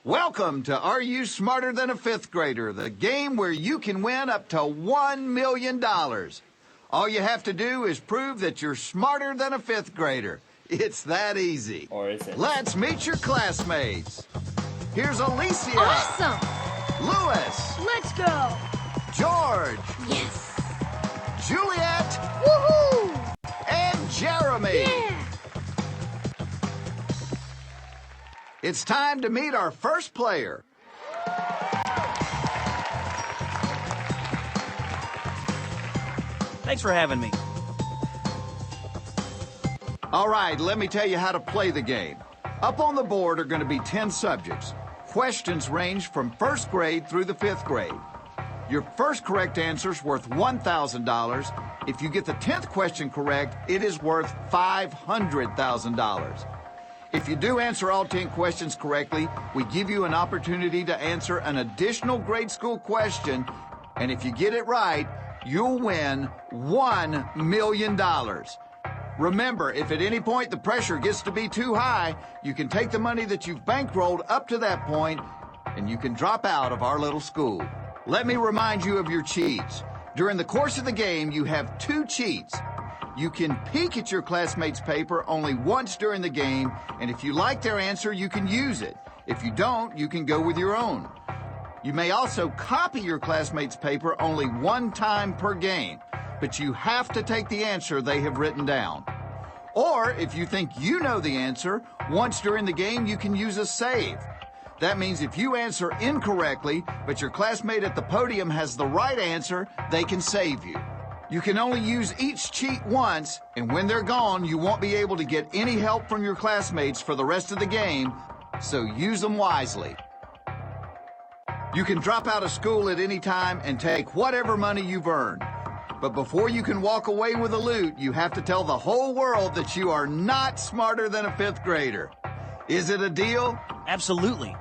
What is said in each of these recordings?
Welcome to Are You Smarter Than a Fifth Grader, the game where you can win up to $1 million. All you have to do is prove that you're smarter than a fifth grader. It's that easy. Or is it? Let's meet your classmates. Here's Alicia. Awesome! Louis. Let's go! George. Yes! Juliet. Woohoo! And Jeremy. Yeah! It's time to meet our first player. Thanks for having me. All right, let me tell you how to play the game. Up on the board are going to be 10 subjects. Questions range from first grade through the fifth grade. Your first correct answer is worth $1,000. If you get the 10th question correct, it is worth $500,000. If you do answer all 10 questions correctly, we give you an opportunity to answer an additional grade school question, and if you get it right, you'll win $1 million. Remember, if at any point the pressure gets to be too high, you can take the money that you've bankrolled up to that point, and you can drop out of our little school. Let me remind you of your cheats. During the course of the game, you have 2 cheats. You can peek at your classmates' paper only once during the game, and if you like their answer, you can use it. If you don't, you can go with your own. You may also copy your classmates' paper only one time per game, but you have to take the answer they have written down. Or, if you think you know the answer, once during the game, you can use a save. That means if you answer incorrectly, but your classmate at the podium has the right answer, they can save you. You can only use each cheat once, and when they're gone, you won't be able to get any help from your classmates for the rest of the game, so use them wisely. You can drop out of school at any time and take whatever money you've earned. But before you can walk away with the loot, you have to tell the whole world that you are not smarter than a fifth grader. Is it a deal? Absolutely.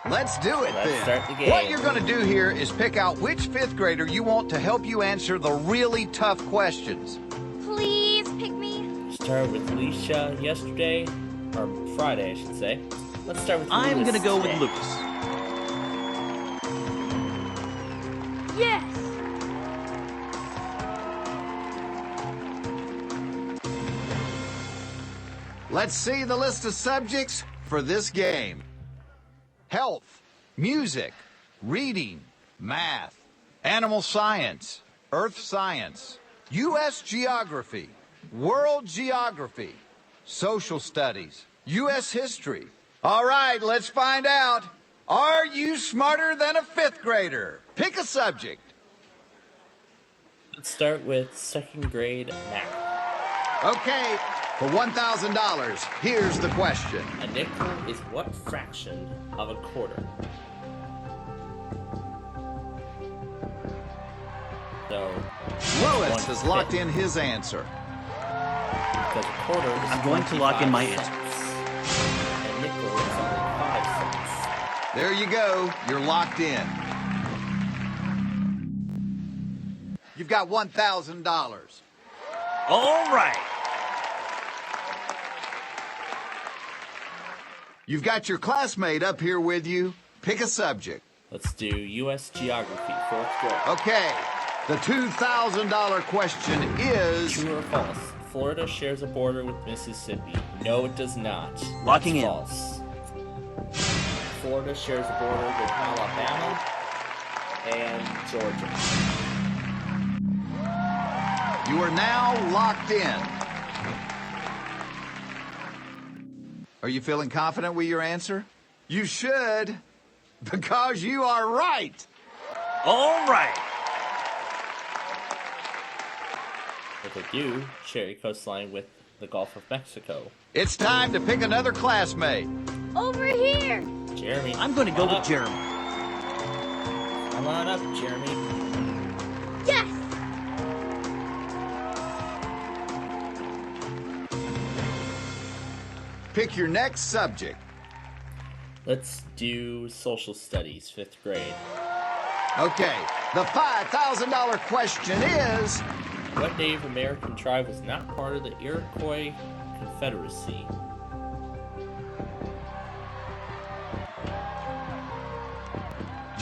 Let's do it Let's then. start the game. What you're going to do here is pick out which fifth grader you want to help you answer the really tough questions. Please pick me. Started with Alicia yesterday, or Friday, I should say. Let's start with I'm Louis gonna go today. with Lucas. Yes! Let's see the list of subjects for this game. Health, music, reading, math, animal science, earth science, U.S. geography, world geography, social studies, U.S. history. All right, let's find out. Are you smarter than a fifth grader? Pick a subject. Let's start with second grade math. Okay, for $1,000, here's the question. A nickel is what fraction of a quarter? So, Louis has locked in his answer. because a quarter is I'm going to lock in my 25 cents. A nickel is only 5 cents. There you go. You're locked in. You've got $1,000. All right. You've got your classmate up here with you. Pick a subject. Let's do U.S. geography, 4th grade. Okay. The $2,000 question is... True or false? Florida shares a border with Mississippi. No, it does not. Locking in. False. Florida shares a border with Alabama and Georgia. You are now locked in. Are you feeling confident with your answer? You should, because you are right. All right. But they do share a coastline with the Gulf of Mexico. It's time to pick another classmate. Over here! Jeremy. I'm going to go come with up. Jeremy. Come on up, Jeremy. Yes! Pick your next subject. Let's do social studies, 5th grade. Okay, the $5,000 question is... What Native American tribe was not part of the Iroquois Confederacy?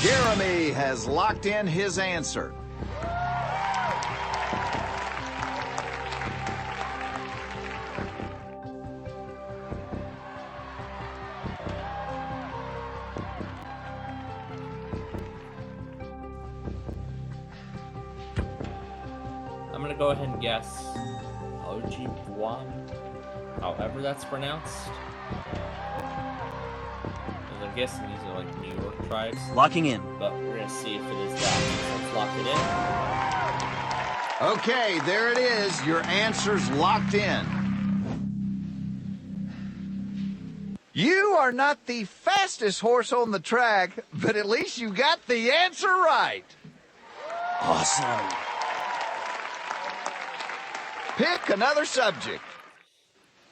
Jeremy has locked in his answer. I'm gonna go ahead and guess Ojibwa, however that's pronounced. 'Cause I'm guessing these are like New York tribes, Locking in. but we're gonna see if it is that. So let's lock it in. Okay, there it is. Your answer's locked in. You are not the fastest horse on the track, but at least you got the answer right. Awesome. Pick another subject.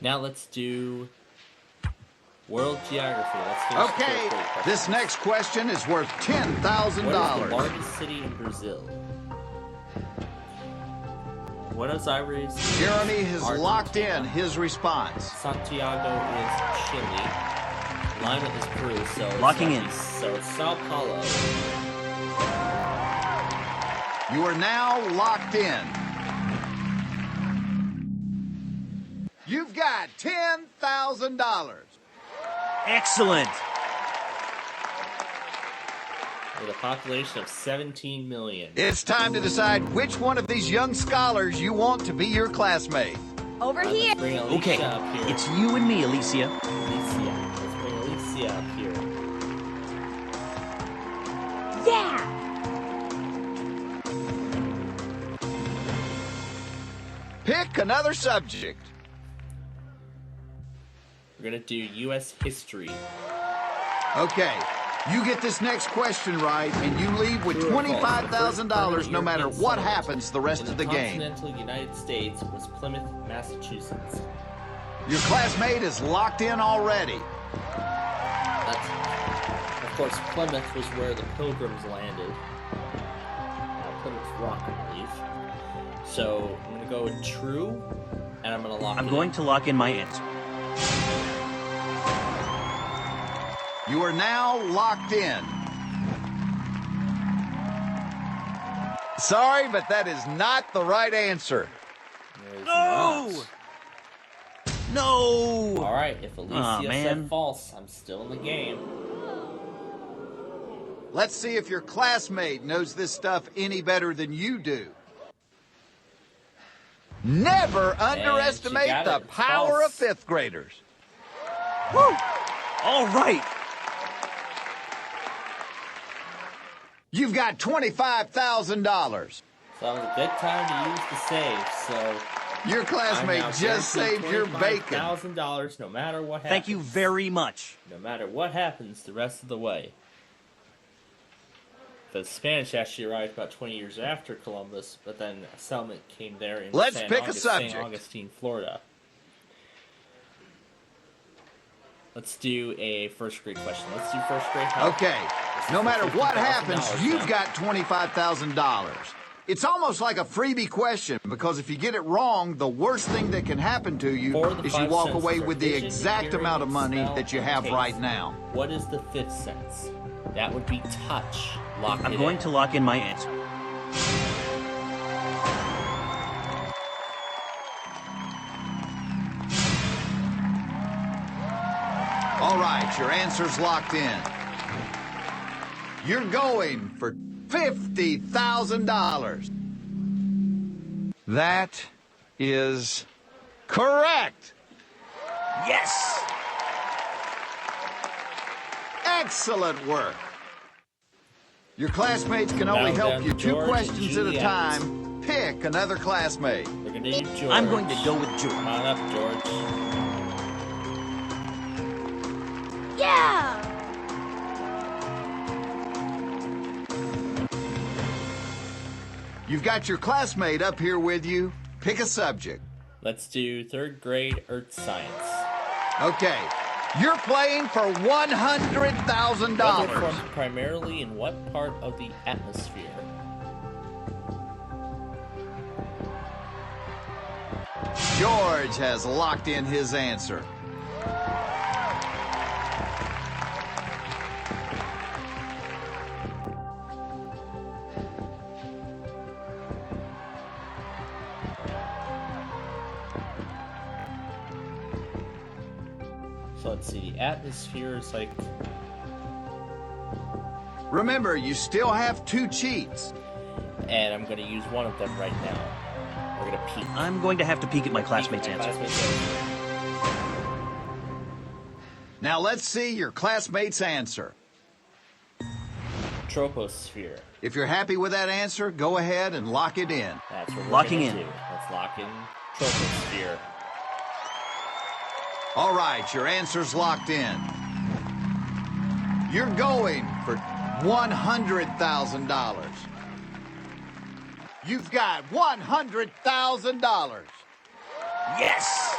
Now let's do world geography. Let's finish the Okay, first grade question. this next question is worth $10,000. What is the largest city in Brazil? Buenos Aires. is Jeremy has Argentina. locked in his response. Santiago is Chile. Lima is Peru. So it's Locking gotta in. be- So it's Sao Paulo. You are now locked in. You've got $10,000. Excellent. With a population of 17 million. It's time to decide which one of these young scholars you want to be your classmate. Over here. Let's bring Alicia Okay, up here. it's you and me, Alicia. Alicia. Let's bring Alicia up here. Yeah. Pick another subject. We're gonna do U.S. history. Okay, you get this next question right, and you leave with True or false? $25,000 no matter European what settlement happens the rest in of the game. continental United States was Plymouth, Massachusetts. Your classmate is locked in already. That's, of course, Plymouth was where the Pilgrims landed. Plymouth Rock, I believe. So I'm gonna go with true, and I'm gonna lock I'm it going in. to lock in my answer. You are now locked in. Sorry, but that is not the right answer. It is No! not. No! All right, if Alicia Aw, said man. false, I'm still in the game. Let's see if your classmate knows this stuff any better than you do. Never underestimate got the it. It's power of false. fifth graders. Woo! All right. You've got $25,000. So that was a good time to use the save. So Your classmate just saved your bacon. $1,000 no matter what happens. Thank you very much. No matter what happens the rest of the way. The Spanish actually arrived about 20 years after Columbus, but then a settlement came there in Let's St. pick a subject. St. Augustine, Florida. Let's do a first grade question. Let's do first grade. Help. Okay, This no is matter what $50,000 happens, you've now. got $25,000. It's almost like a freebie question because if you get it wrong, the worst thing that can happen to you Four of the is you five walk senses away are with the vision, exact hearing, amount of money smell, that you and have taste. right now. What is the fifth sense? That would be touch. Lock I'm it going in. to lock in my answer. All right, your answer's locked in. You're going for $50,000. That is correct. Yes! Excellent work. Your classmates can only Now help down you to two George questions and at a Juliet. time. Pick another classmate. We're gonna do George. I'm going to go with George. Come on up, George. Yeah. You've got your classmate up here with you. Pick a subject. Let's do third grade Earth Science. Okay. You're playing for Weather $100,000. forms primarily in what part of the atmosphere? George has locked in his answer. So let's see. The atmosphere is like... Remember, you still have 2 cheats. And I'm going to use one of them right now. We're going to peek. I'm going to have to peek at my classmate's Peek at my answer. classmate's answer. Now let's see your classmate's answer. Troposphere. If you're happy with that answer, go ahead and lock it in. That's what we're Locking gonna in. do. Let's lock in troposphere. All right, your answer's locked in. You're going for $100,000. You've got $100,000. Yes!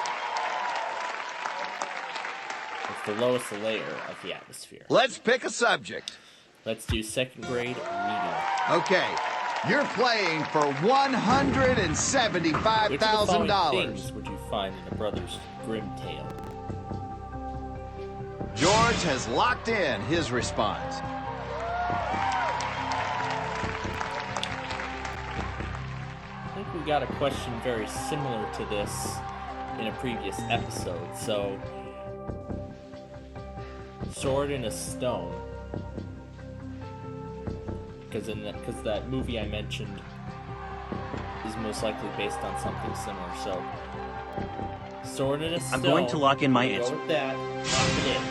It's the lowest layer of the atmosphere. Let's pick a subject. Let's do second grade reading. Okay, you're playing for Which of the following $175,000. things would you find in a Brothers Grimm tale? George has locked in his response. I think we got a question very similar to this in a previous episode. So, Sword in a Stone. Because that movie I mentioned is most likely based on something similar. So, Sword in a Stone. I'm going to lock in my We'll answer. Go with that. Lock it in.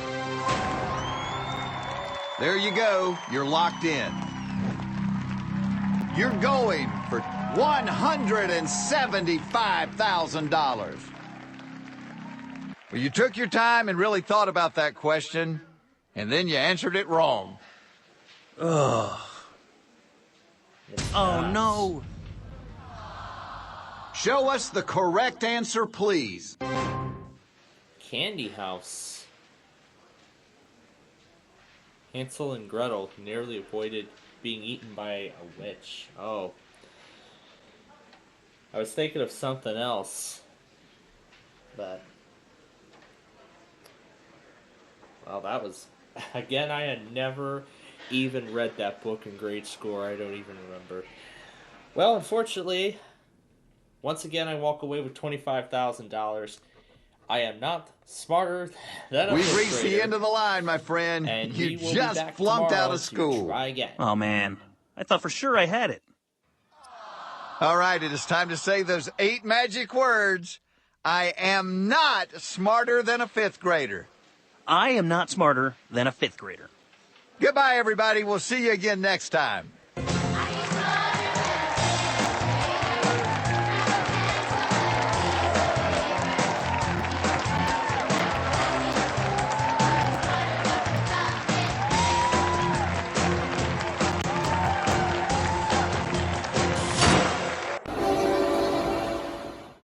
There you go. You're locked in. You're going for $175,000. Well, you took your time and really thought about that question, and then you answered it wrong. Oh, no. Show us the correct answer, please. Candy House. Hansel and Gretel narrowly avoided being eaten by a witch. Oh. I was thinking of something else. But... well, that was... again, I had never even read that book in grade school. I don't even remember. Well, unfortunately, once again, I walk away with $25,000. I am not smarter than a We've fifth reached the grader, end of the line, my friend. and You we will just be back flunked out tomorrow of to school. Try again. Oh, man. I thought for sure I had it. All right, it is time to say those 8 magic words. I am not smarter than a 5th grader. I am not smarter than a 5th grader. Goodbye, everybody. We'll see you again next time.